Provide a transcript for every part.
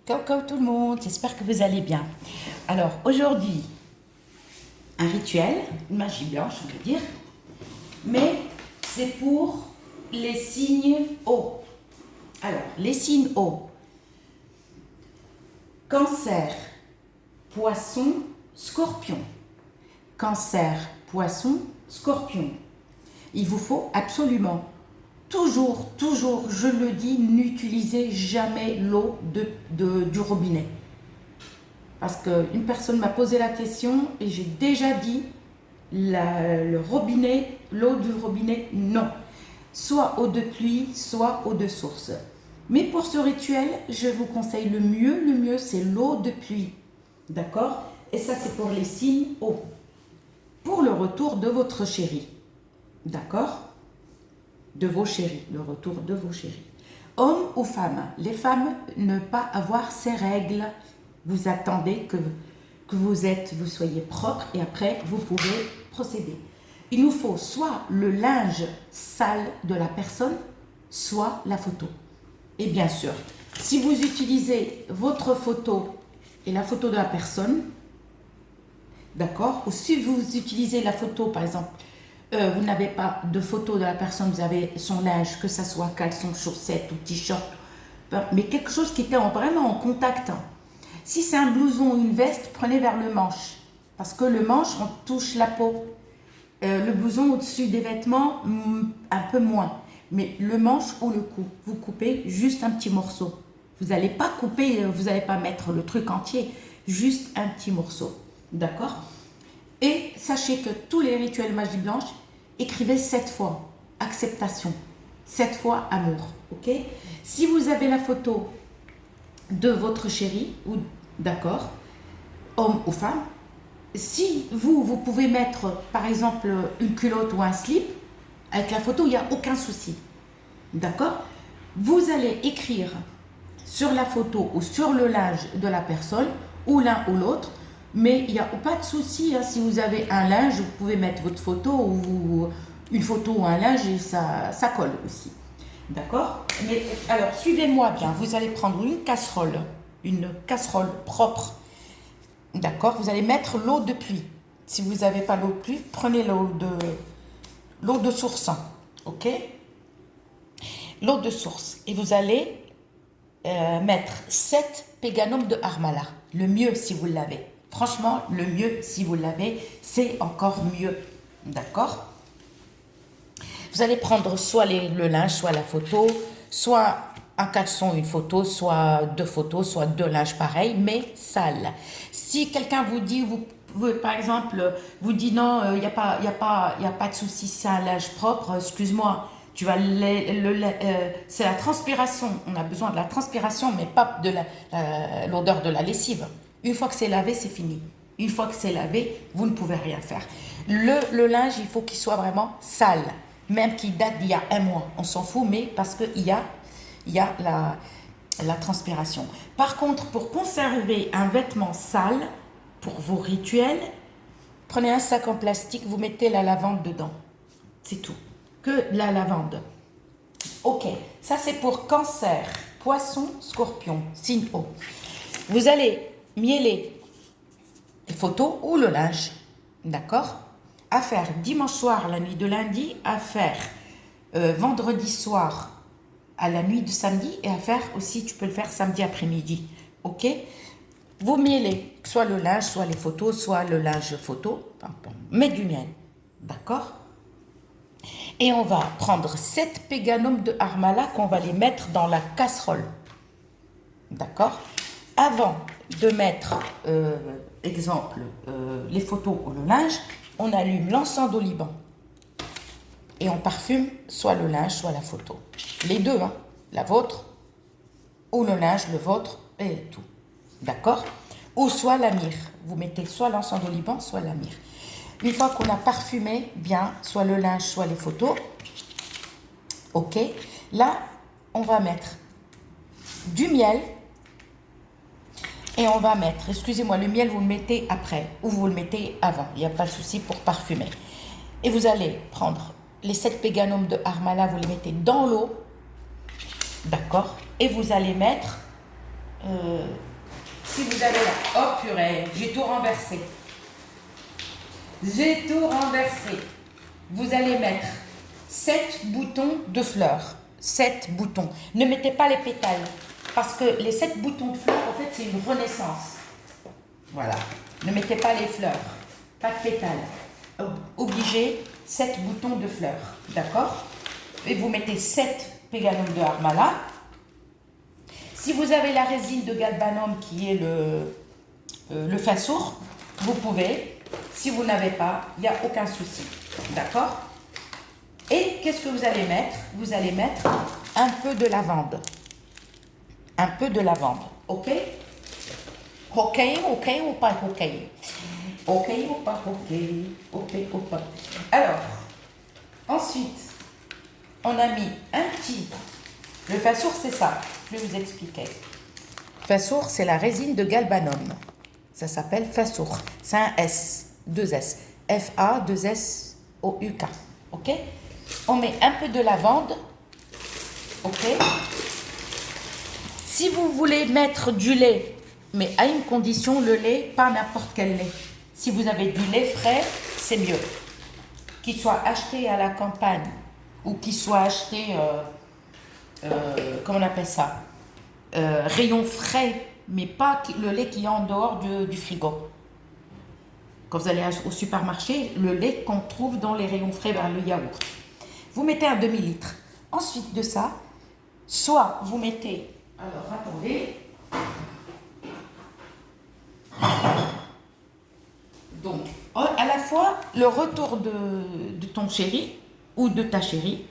Coucou tout le monde, j'espère que vous allez bien. Alors aujourd'hui, un rituel, une magie blanche on peut dire, mais c'est pour les signes eau. Alors, les signes eau, Cancer, Poisson, Scorpion. Cancer, Poisson, Scorpion. Il vous faut absolument, toujours, je le dis, n'utilisez jamais l'eau du robinet. Parce qu'une personne m'a posé la question et j'ai déjà dit, le robinet, l'eau du robinet, non. Soit eau de pluie, soit eau de source. Mais pour ce rituel, je vous conseille le mieux, c'est l'eau de pluie. D'accord? Et ça, c'est pour les signes eau. Pour le retour de votre chéri. D'accord? De vos chéris, le retour de vos chéris. Hommes ou femmes, les femmes, ne pas avoir ces règles. Vous attendez que vous soyez propre et après, vous pouvez procéder. Il nous faut soit le linge sale de la personne, soit la photo. Et bien sûr, si vous utilisez votre photo et la photo de la personne, d'accord, ou si vous utilisez la photo, par exemple, vous n'avez pas de photo de la personne, vous avez son linge, que ça soit caleçon, chaussettes ou t-shirt, mais quelque chose qui était vraiment en contact. Si c'est un blouson ou une veste, prenez vers le manche, parce que le manche, on touche la peau. Le blouson au-dessus des vêtements, un peu moins. Mais le manche ou le cou, vous coupez juste un petit morceau. Vous n'allez pas couper, vous n'allez pas mettre le truc entier, juste un petit morceau. D'accord? Et sachez que tous les rituels magie blanche, écrivez 7 fois acceptation, 7 fois amour. Ok? Si vous avez la photo de votre chéri, ou d'accord, homme ou femme, si vous pouvez mettre par exemple une culotte ou un slip, avec la photo, il n'y a aucun souci. D'accord? Vous allez écrire sur la photo ou sur le linge de la personne, ou l'un ou l'autre, mais il n'y a pas de souci. Hein, si vous avez un linge, vous pouvez mettre votre photo ou une photo ou un linge et ça colle aussi. D'accord? Mais alors, suivez-moi bien. Vous allez prendre une casserole propre. D'accord? Vous allez mettre l'eau de pluie. Si vous n'avez pas l'eau de pluie, prenez l'eau de source. Ok? L'eau de source. Et vous allez mettre 7 péganums de harmala. Le mieux si vous l'avez. Franchement, le mieux si vous l'avez, c'est encore mieux. D'accord? Vous allez prendre soit le linge, soit la photo, soit un caleçon, une photo, soit 2 photos, soit 2 linges pareils, mais sales. Si quelqu'un vous dit, par exemple, vous dit non, il n'y a pas de souci, c'est un linge propre, excuse-moi, c'est la transpiration, on a besoin de la transpiration, mais pas de l'odeur de la lessive. Une fois que c'est lavé, c'est fini. Une fois que c'est lavé, vous ne pouvez rien faire. Le linge, il faut qu'il soit vraiment sale, même qu'il date d'il y a 1 mois. On s'en fout, mais parce qu'il y a la transpiration. Par contre, pour conserver un vêtement sale, pour vos rituels, prenez un sac en plastique, vous mettez la lavande dedans. C'est tout. Que la lavande. Ok, ça c'est pour Cancer, Poisson, Scorpion, signe eau. Vous allez mieler les photos ou le linge, d'accord? À faire dimanche soir, la nuit de lundi, à faire vendredi soir, à la nuit de samedi, et à faire aussi, tu peux le faire samedi après-midi, ok? Vous mielez, soit le linge, soit les photos, soit le linge photo, mais du miel, d'accord? Et on va prendre 7 péganums de harmala qu'on va les mettre dans la casserole, d'accord? Avant de mettre, exemple, les photos ou le linge, on allume l'encens d'oliban et on parfume soit le linge, soit la photo. Les deux, hein, la vôtre ou le linge, le vôtre et tout. D'accord? Ou soit la myrrhe. Vous mettez soit l'encens d'oliban, soit la myrrhe. Une fois qu'on a parfumé bien, soit le linge, soit les photos, ok, là, on va mettre du miel. Et on va mettre, excusez-moi, le miel, vous le mettez après ou vous le mettez avant. Il n'y a pas de souci pour parfumer. Et vous allez prendre les 7 péganums de harmala, vous les mettez dans l'eau. D'accord? Et vous allez mettre si vous avez là, oh purée, j'ai tout renversé. J'ai tout renversé. Vous allez mettre 7 boutons de fleurs. 7 boutons. Ne mettez pas les pétales. Parce que les 7 boutons de fleurs, en fait, c'est une renaissance. Voilà. Ne mettez pas les fleurs. Pas de pétales. Obligé, 7 boutons de fleurs. D'accord? Et vous mettez 7 péganum de Harmala. Si vous avez la résine de galbanum qui est le fasour, vous pouvez. Si vous n'avez pas, il n'y a aucun souci. D'accord? Et qu'est-ce que vous allez mettre? Vous allez mettre un peu de lavande. Un peu de lavande. OK? OK, OK ou pas OK? OK ou pas OK? OK ou pas? Alors, ensuite, on a mis un petit... Le fasour, c'est ça. Je vais vous expliquer. Fasour, c'est la résine de galbanum. Ça s'appelle fasour. C'est un S. 2 S. F-A-2-S-O-U-K. OK? On met un peu de lavande. OK? Si vous voulez mettre du lait, mais à une condition, le lait, pas n'importe quel lait. Si vous avez du lait frais, c'est mieux. Qu'il soit acheté à la campagne ou qu'il soit acheté, comment on appelle ça? Rayon frais, mais pas le lait qui est en dehors du frigo. Quand vous allez au supermarché, le lait qu'on trouve dans les rayons frais vers le yaourt. Vous mettez un demi-litre. Ensuite de ça, soit vous mettez... Alors, attendez. Donc, à la fois, le retour de ton chéri ou de ta chérie,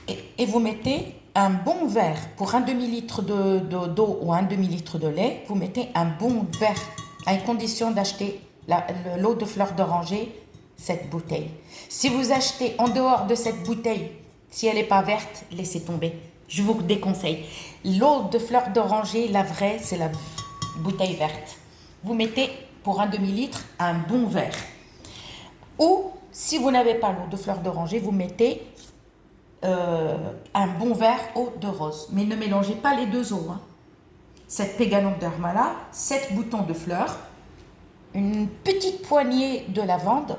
et vous mettez un bon verre, pour un demi-litre d'eau ou un demi-litre de lait, vous mettez un bon verre, à une condition d'acheter l'eau de fleur d'oranger, cette bouteille. Si vous achetez en dehors de cette bouteille, si elle n'est pas verte, laissez tomber. Je vous déconseille. L'eau de fleur d'oranger, la vraie, c'est la bouteille verte. Vous mettez pour un demi-litre un bon verre. Ou, si vous n'avez pas l'eau de fleur d'oranger, vous mettez un bon verre eau de rose. Mais ne mélangez pas les deux eaux. 7 péganum d'Harmala, 7 boutons de fleurs, une petite poignée de lavande,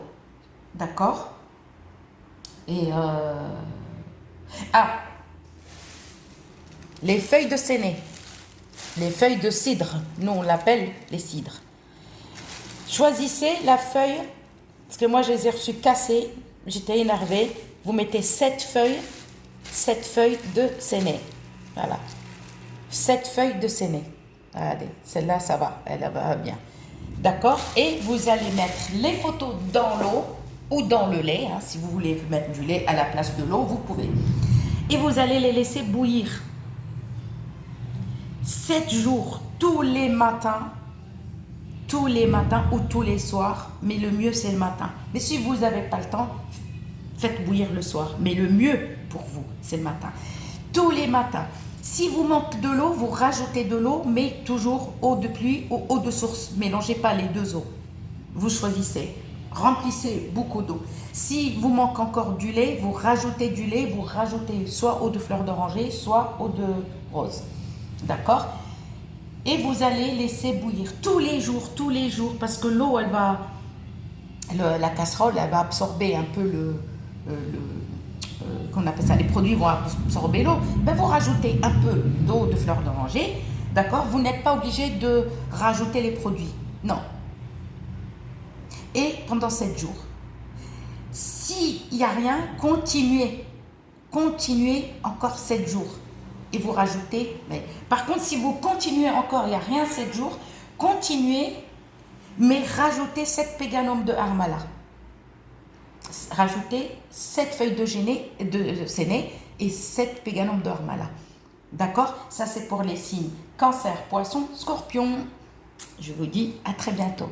d'accord? Et les feuilles de séné, les feuilles de cidre, nous on l'appelle les cidres. Choisissez la feuille, parce que moi je les ai reçues cassées, j'étais énervée. Vous mettez 7 feuilles de séné. Voilà. 7 feuilles de séné. Regardez, celle-là ça va, elle va bien. D'accord? Et vous allez mettre les photos dans l'eau ou dans le lait. Si vous voulez mettre du lait à la place de l'eau, vous pouvez. Et vous allez les laisser bouillir. 7 jours, tous les matins ou tous les soirs. Mais le mieux, c'est le matin. Mais si vous n'avez pas le temps, faites bouillir le soir. Mais le mieux pour vous, c'est le matin. Tous les matins. Si vous manquez de l'eau, vous rajoutez de l'eau, mais toujours eau de pluie ou eau de source. Mélangez pas les deux eaux. Vous choisissez. Remplissez beaucoup d'eau. Si vous manque encore du lait, vous rajoutez du lait, vous rajoutez soit eau de fleur d'oranger, soit eau de rose. D'accord? Et vous allez laisser bouillir tous les jours, parce que l'eau, elle va, la casserole, elle va absorber un peu qu'on appelle ça, les produits vont absorber l'eau. Ben, vous rajoutez un peu d'eau de fleur d'oranger, d'accord? Vous n'êtes pas obligé de rajouter les produits, non. Et pendant 7 jours, s'il n'y a rien, continuez encore 7 jours. Et vous rajoutez, mais par contre, si vous continuez encore, il n'y a rien 7 jours, continuez, mais rajoutez 7 péganum de Harmala. Rajoutez 7 feuilles de séné et 7 péganum de Harmala. D'accord? Ça, c'est pour les signes Cancer, Poisson, Scorpion. Je vous dis à très bientôt.